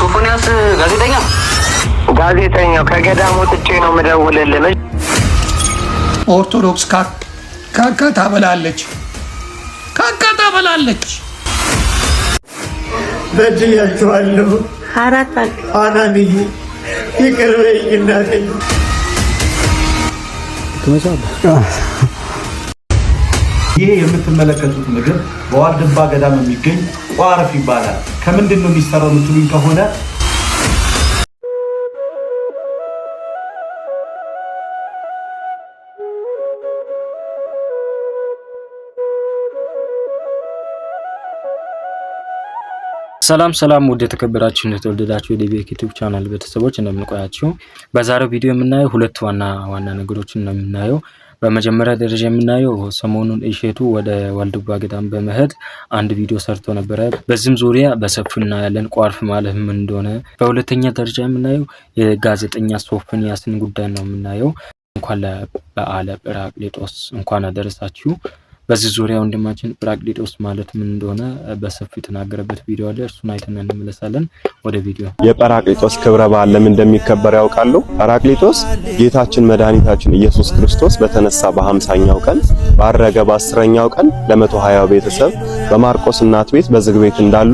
ሶፎንያስ ጋዜጠኛው ከገዳም ወጥቼ ነው የምደውልልህ። ኦርቶዶክስ ካካ ታበላለች። በድያቸዋለሁ። አናንዬ ይቅር በይኝ እናቴ። ይሄ የምትመለከቱት ምግብ በዋልድባ ገዳም የሚገኝ ቋርፍ ይባላል። ከምንድን ነው የሚሰራው የምትሉኝ ከሆነ ሰላም ውድ የተከበራችሁ እንደተወደዳችሁ የዲቤክ ዩቲዩብ ቻናል ቤተሰቦች እንደምንቆያችሁ፣ በዛሬው ቪዲዮ የምናየው ሁለት ዋና ነገሮችን ነው የምናየው። በመጀመሪያ ደረጃ የምናየው ሰሞኑን እሸቱ ወደ ዋልድባ ገዳም በመሄድ አንድ ቪዲዮ ሰርቶ ነበረ። በዚህም ዙሪያ በሰፊው እናያለን ቋርፍ ማለት ምን እንደሆነ። በሁለተኛ ደረጃ የምናየው የጋዜጠኛ ሶፎንያስን ጉዳይ ነው የምናየው። እንኳን ለበዓለ ጰራቅሊጦስ እንኳን አደረሳችሁ። በዚህ ዙሪያ ወንድማችን ጰራቅሊጦስ ማለት ምን እንደሆነ በሰፊው የተናገረበት ቪዲዮ አለ። እርሱን አይተን እንመለሳለን። ወደ ቪዲዮ። የጰራቅሊጦስ ክብረ በዓል ለምን እንደሚከበር ያውቃሉ? ጰራቅሊጦስ ጌታችን መድኃኒታችን ኢየሱስ ክርስቶስ በተነሳ በ50ኛው ቀን ባረገ በ10ኛው ቀን ለ120 ቤተሰብ በማርቆስ እናት ቤት በዝግ ቤት እንዳሉ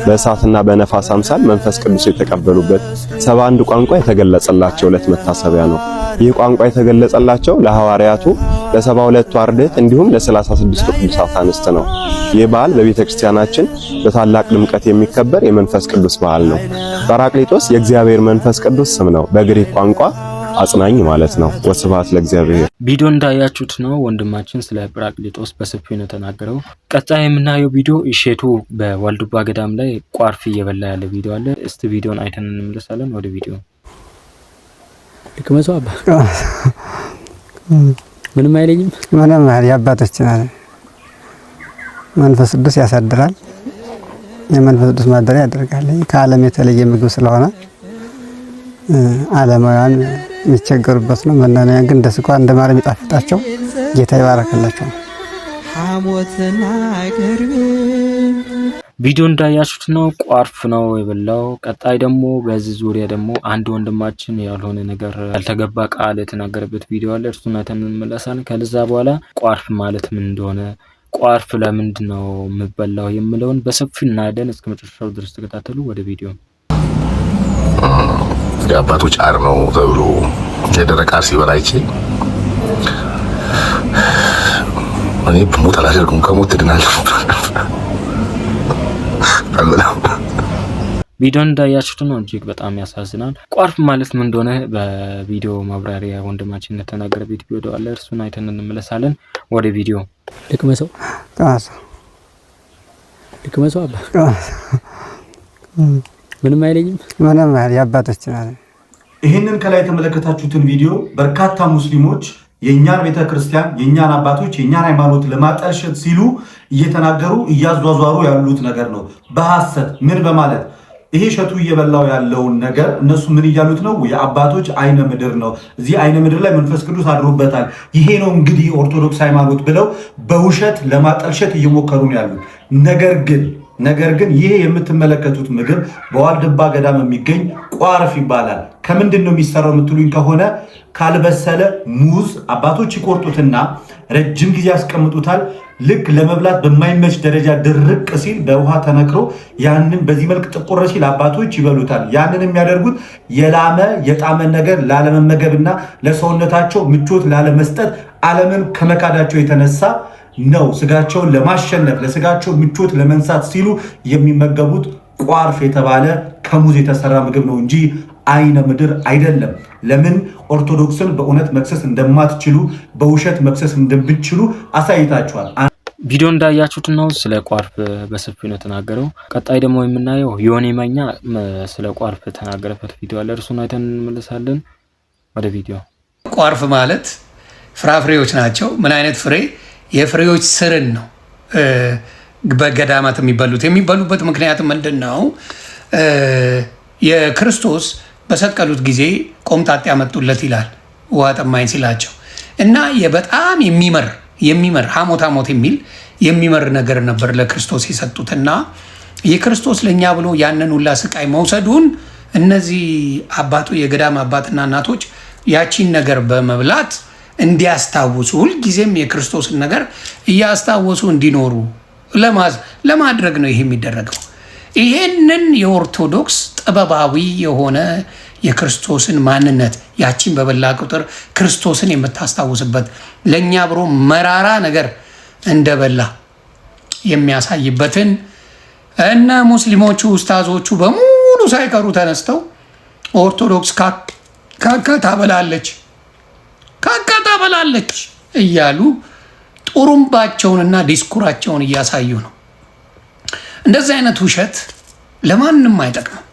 በእሳትና በነፋስ አምሳል መንፈስ ቅዱስ የተቀበሉበት 71 ቋንቋ የተገለጸላቸው ዕለት መታሰቢያ ነው። ይህ ቋንቋ የተገለጸላቸው ለሐዋርያቱ ለ72ቱ አርድእት እንዲሁም ለ36ቱ ቅዱሳት አንስት ነው። ይህ በዓል በቤተ ክርስቲያናችን በታላቅ ድምቀት የሚከበር የመንፈስ ቅዱስ በዓል ነው። ጰራቅሊጦስ የእግዚአብሔር መንፈስ ቅዱስ ስም ነው። በግሪክ ቋንቋ አጽናኝ ማለት ነው። ወስብሐት ለእግዚአብሔር። ቪዲዮ እንዳያችሁት ነው ወንድማችን ስለ ጰራቅሊጦስ በሰፊው ነው ተናገረው። ቀጣይ የምናየው ቪዲዮ እሸቱ በዋልድባ ገዳም ላይ ቋርፍ እየበላ ያለ ቪዲዮ አለ። እስቲ ቪዲዮን አይተን እንመለሳለን። ወደ ቪዲዮ። ልክመሰው አባ ምንም አይለኝም። ምንም ያባቶች መንፈስ ቅዱስ ያሳድራል። የመንፈስ ቅዱስ ማደሪያ ያደርጋል። ከዓለም የተለየ ምግብ ስለሆነ ዓለማውያን የሚቸገሩበት ነው። መናንያን ግን ደስኳ እንደማር የሚጣፍጣቸው ጌታ ይባረከላቸው። ቪዲዮ እንዳያችሁት ነው ቋርፍ ነው የበላው። ቀጣይ ደግሞ በዚህ ዙሪያ ደግሞ አንድ ወንድማችን ያልሆነ ነገር ያልተገባ ቃል የተናገረበት ቪዲዮ አለ። እርሱን አይተን እንመለሳለን። ከዛ በኋላ ቋርፍ ማለት ምን እንደሆነ፣ ቋርፍ ለምንድን ነው የምበላው የሚለውን በሰፊው እናያለን። እስከ መጨረሻው ድረስ ተከታተሉ። ወደ ቪዲዮ። የአባቶች አር ነው ተብሎ የደረቀ አር ሲበላ አይቼ እኔ ብሞት አላደርገውም፣ ከሞት ትድናለህ። ቪዲዮ እንዳያችሁት ነው እጅግ በጣም ያሳዝናል። ቋርፍ ማለት ምን እንደሆነ በቪዲዮ ማብራሪያ ወንድማችን እንደተናገረ ቪዲዮ አለ። እርሱን አይተን እንመለሳለን። ወደ ቪዲዮ። ልክመሰው አባ ምንም አይለኝም። ምንም ያባቶች ይህንን ከላይ የተመለከታችሁትን ቪዲዮ በርካታ ሙስሊሞች የእኛን ቤተክርስቲያን የእኛን አባቶች የእኛን ሃይማኖት ለማጠልሸት ሲሉ እየተናገሩ እያዟዟሩ ያሉት ነገር ነው። በሐሰት ምን በማለት ይሄ እሸቱ እየበላው ያለውን ነገር እነሱ ምን እያሉት ነው? የአባቶች አይነ ምድር ነው፣ እዚህ አይነ ምድር ላይ መንፈስ ቅዱስ አድሮበታል፣ ይሄ ነው እንግዲህ ኦርቶዶክስ ሃይማኖት ብለው በውሸት ለማጠልሸት እየሞከሩ ነው ያሉት። ነገር ግን ይሄ የምትመለከቱት ምግብ በዋልድባ ገዳም የሚገኝ ቋርፍ ይባላል። ከምንድን ነው የሚሰራው የምትሉኝ ከሆነ ካልበሰለ ሙዝ አባቶች ይቆርጡትና ረጅም ጊዜ ያስቀምጡታል። ልክ ለመብላት በማይመች ደረጃ ድርቅ ሲል በውሃ ተነክሮ ያንን በዚህ መልክ ጥቁር ሲል አባቶች ይበሉታል። ያንን የሚያደርጉት የላመ የጣመን ነገር ላለመመገብና ለሰውነታቸው ምቾት ላለመስጠት ዓለምን ከመካዳቸው የተነሳ ነው። ስጋቸውን ለማሸነፍ ለስጋቸው ምቾት ለመንሳት ሲሉ የሚመገቡት ቋርፍ የተባለ ከሙዝ የተሰራ ምግብ ነው እንጂ አይነ ምድር አይደለም። ለምን ኦርቶዶክስን በእውነት መክሰስ እንደማትችሉ በውሸት መክሰስ እንደምትችሉ አሳይታችኋል። ቪዲዮ እንዳያችሁት ነው ስለ ቋርፍ በሰፊው ነው ተናገረው። ቀጣይ ደግሞ የምናየው ዮኒ ማኛ ስለ ቋርፍ ተናገረበት ቪዲዮ አለ። እርሱን አይተን እንመለሳለን። ወደ ቪዲዮ። ቋርፍ ማለት ፍራፍሬዎች ናቸው። ምን አይነት ፍሬ? የፍሬዎች ስርን ነው በገዳማት የሚበሉበት ምክንያት ምንድን ነው? የክርስቶስ በሰቀሉት ጊዜ ቆምጣጤ ያመጡለት ይላል ውሃ ጠማኝ ሲላቸው እና በጣም የሚመር ሐሞት የሚል የሚመር ነገር ነበር ለክርስቶስ የሰጡትና የክርስቶስ ለኛ ብሎ ያንን ሁላ ስቃይ መውሰዱን እነዚህ አባቱ የገዳም አባትና እናቶች ያቺን ነገር በመብላት እንዲያስታውሱ ሁልጊዜም የክርስቶስን ነገር እያስታወሱ እንዲኖሩ ለማድረግ ነው ይሄ የሚደረገው። ይሄንን የኦርቶዶክስ ጥበባዊ የሆነ የክርስቶስን ማንነት ያቺን በበላ ቁጥር ክርስቶስን የምታስታውስበት ለኛ ብሎ መራራ ነገር እንደበላ የሚያሳይበትን እነ ሙስሊሞቹ ኡስታዞቹ በሙሉ ሳይቀሩ ተነስተው ኦርቶዶክስ ካካ ታበላለች እያሉ ጡሩምባቸውንና ዲስኩራቸውን እያሳዩ ነው። እንደዚህ አይነት ውሸት ለማንም አይጠቅምም።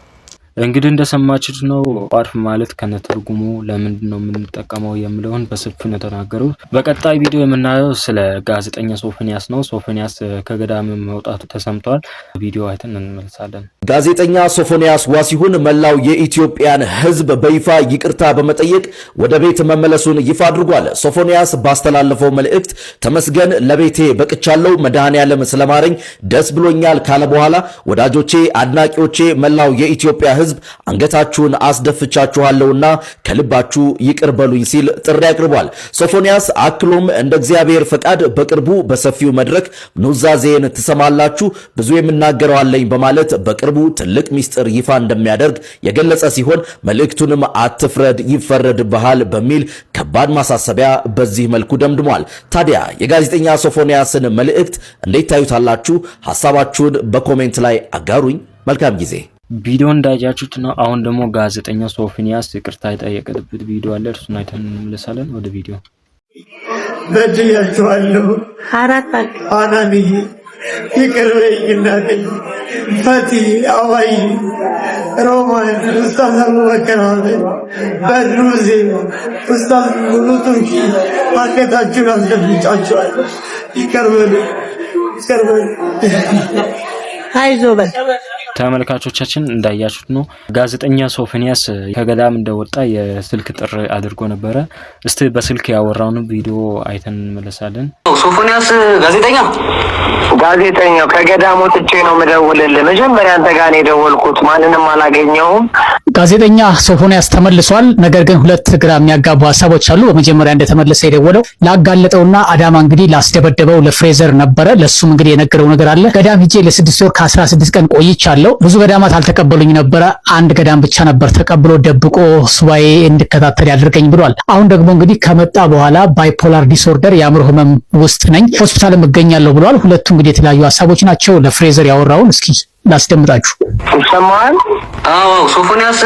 እንግዲህ እንደሰማችሁት ነው። ቋርፍ ማለት ከነትርጉሙ ለምንድን ነው የምንጠቀመው የሚለውን በሰፊው ነው ተናገሩት። በቀጣይ ቪዲዮ የምናየው ስለ ጋዜጠኛ ሶፎንያስ ነው። ሶፎንያስ ከገዳም መውጣቱ ተሰምቷል። ቪዲዮ አይተን እንመለሳለን። ጋዜጠኛ ሶፎንያስ ዋሲሁን መላው የኢትዮጵያን ሕዝብ በይፋ ይቅርታ በመጠየቅ ወደ ቤት መመለሱን ይፋ አድርጓል። ሶፎንያስ ባስተላለፈው መልእክት ተመስገን ለቤቴ በቅቻለሁ፣ መድኃኔዓለም ስለማረኝ ደስ ብሎኛል ካለ በኋላ ወዳጆቼ፣ አድናቂዎቼ፣ መላው የኢትዮጵያ ሕዝብ አንገታችሁን አስደፍቻችኋለሁና ከልባችሁ ይቅር በሉኝ ሲል ጥሪ አቅርቧል። ሶፎንያስ አክሎም እንደ እግዚአብሔር ፈቃድ በቅርቡ በሰፊው መድረክ ኑዛዜን ትሰማላችሁ፣ ብዙ የምናገረው አለኝ በማለት በቅርቡ ትልቅ ሚስጥር ይፋ እንደሚያደርግ የገለጸ ሲሆን መልእክቱንም አትፍረድ ይፈረድብሃል በሚል ከባድ ማሳሰቢያ በዚህ መልኩ ደምድሟል። ታዲያ የጋዜጠኛ ሶፎንያስን መልእክት እንዴት ታዩታላችሁ? ሐሳባችሁን በኮሜንት ላይ አጋሩኝ። መልካም ጊዜ። ቪዲዮ እንዳያችሁት ነው። አሁን ደግሞ ጋዜጠኛ ሶፎንያስ ይቅርታ የጠየቀበት ቪዲዮ አለ። እርሱን አይተን እንመለሳለን። ወደ ቪዲዮ በድያቸዋለሁ። አናንዬ ይቅር በይኝ እናቴ። ፈቲ አዋይ ሮማን ኡስታዝ አቡበከር በድሩዜ ኡስታዝ ሙሉ ቱርኪ አንገታችሁን አስደፍቻችኋለሁ። ይቅር በሉ። አይዞ በል። ተመልካቾቻችን እንዳያችሁት ነው ጋዜጠኛ ሶፎንያስ ከገዳም እንደወጣ የስልክ ጥሪ አድርጎ ነበረ። እስቲ በስልክ ያወራውን ቪዲዮ አይተን እንመለሳለን። ሶፎንያስ ጋዜጠኛው ከገዳም ወጥቼ ነው የምደውልልህ። መጀመሪያ አንተ ጋር ነው የደወልኩት፣ ማንንም አላገኘሁም። ጋዜጠኛ ሶፎንያስ ተመልሷል። ነገር ግን ሁለት ግራ የሚያጋቡ ሀሳቦች አሉ። በመጀመሪያ እንደተመለሰ የደወለው ላጋለጠውና አዳማ እንግዲህ ላስደበደበው ለፍሬዘር ነበረ። ለሱም እንግዲህ የነገረው ነገር አለ። ገዳም ሂጄ ለ6 ወር ከ16 ቀን ቆይቻለሁ። ብዙ ገዳማት አልተቀበሉኝ ነበረ። አንድ ገዳም ብቻ ነበር ተቀብሎ ደብቆ ሱባኤ እንድከታተል ያደርገኝ ብሏል። አሁን ደግሞ እንግዲህ ከመጣ በኋላ ባይፖላር ዲስኦርደር የአእምሮ ህመም ውስጥ ነኝ፣ ሆስፒታልም እገኛለሁ ብሏል። ሁለቱ እንግዲህ የተለያዩ ሀሳቦች ናቸው። ለፍሬዘር ያወራውን እስኪ ላስደምጣችሁ። ይሰማል? አዎ ሶፎንያስ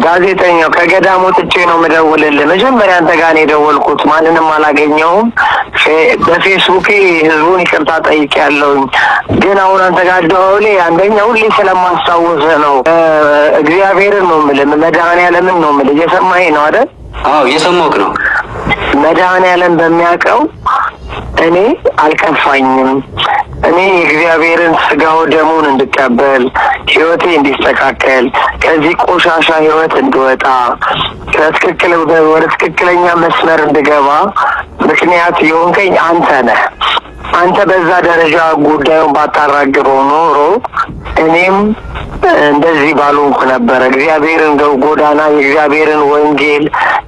ጋዜጠኛው ከገዳም ወጥቼ ነው የምደውልልህ። መጀመሪያ አንተ ጋር ነው የደወልኩት፣ ማንንም አላገኘሁም። በፌስቡክ ህዝቡን ይቅርታ ጠይቄያለሁኝ። ግን አሁን አንተ ጋር ደውሌ አንደኛ ሁሌ ስለማስታውስ ነው። እግዚአብሔርን ነው የምልህ፣ መድኃኔዓለምን ነው የምልህ። እየሰማኸኝ ነው አይደል? አዎ እየሰማሁህ ነው። መድኃኔዓለም በሚያውቀው እኔ አልከፋኝም። እኔ የእግዚአብሔርን ስጋው ደሙን እንድቀበል፣ ህይወቴ እንዲስተካከል፣ ከዚህ ቆሻሻ ህይወት እንድወጣ፣ ወደ ትክክለኛ መስመር እንድገባ ምክንያት የሆንከኝ አንተ ነህ። አንተ በዛ ደረጃ ጉዳዩን ባታራግበው ኖሮ እኔም እንደዚህ ባልሆንኩ ነበረ። እግዚአብሔርን ጎዳና የእግዚአብሔርን ወንጌል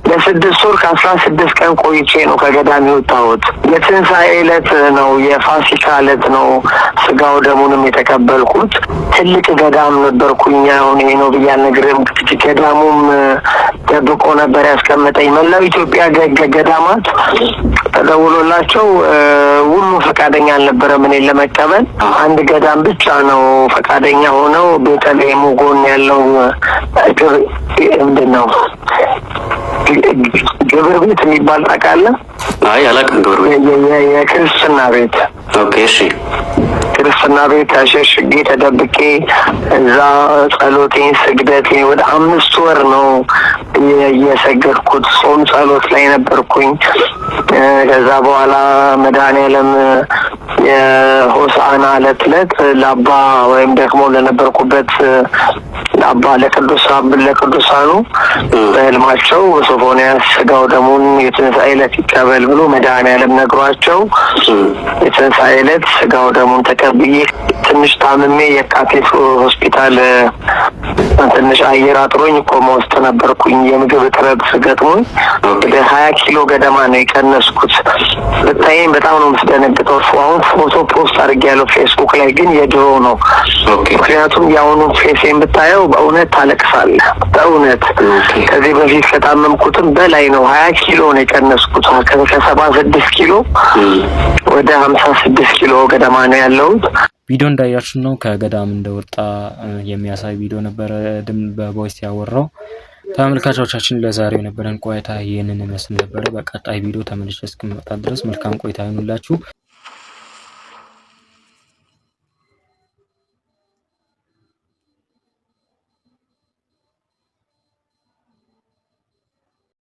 ለ6 ወር ከ16 ቀን ቆይቼ ነው ከገዳም የወጣሁት። የትንሣኤ ዕለት ነው፣ የፋሲካ ዕለት ነው ስጋው ደሙንም የተቀበልኩት። ትልቅ ገዳም ነበርኩኝ። አሁን ይሄ ነው ብዬ አልነግርህም። ገዳሙም ደብቆ ነበር ያስቀመጠኝ። መላው ኢትዮጵያ ገዳማት ተደውሎላቸው ሁሉ ፈቃደኛ አልነበረም እኔን ለመቀበል። አንድ ገዳም ብቻ ነው ፈቃደኛ ሆነው ቤተልሔም ጎን ያለው ምንድን ነው ግብር ቤት የሚባል ታውቃለህ? አይ አላውቅም። ግብር ቤት የክርስትና ቤት። ኦኬ እሺ። ክርስትና ቤት ተሸሽጌ ተደብቄ እዛ ጸሎቴን ስግደቴን ወደ 5 ወር ነው የሰገድኩት ጾም ጸሎት ላይ ነበርኩኝ። ከዛ በኋላ መድኃኔዓለም የሆሳዕና ዕለት ለአባ ወይም ደግሞ ለነበርኩበት ለአባ ለቅዱሳኑ በህልማቸው ሶፎንያስ ስጋው ደሙን የትንሣኤ ዕለት ይቀበል ብሎ መድኃኔዓለም ነግሯቸው የትንሣኤ ዕለት ስጋው ደሙን ተቀብዬ ትንሽ ታምሜ የካቲት ሆስፒታል ትንሽ አየር አጥሮኝ ኮማ ውስጥ ነበርኩኝ። የምግብ እጥረት ገጥሞኝ ወደ 20 ኪሎ ገደማ ነው የቀነስኩት። ብታይም በጣም ነው የምትደነግጠው። አሁን ፎቶ ፖስት አድርጌያለሁ ፌስቡክ ላይ፣ ግን የድሮ ነው። ምክንያቱም የአሁኑ ፌሴን ብታየው በእውነት ታለቅሳለህ። በእውነት ከዚህ በፊት ከታመምኩትም በላይ ነው። 20 ኪሎ ነው የቀነስኩት። ከ76 ኪሎ ወደ 56 ኪሎ ገደማ ነው ያለሁት። ቪዲዮ እንዳያችሁ ነው ከገዳም እንደወጣ የሚያሳይ ቪዲዮ ነበረ በቮይስ ያወራው። ተመልካቾቻችን ለዛሬው የነበረን ቆይታ ይህንን ይመስል ነበረ። በቀጣይ ቪዲዮ ተመልሼ እስክመጣ ድረስ መልካም ቆይታ ይሁንላችሁ።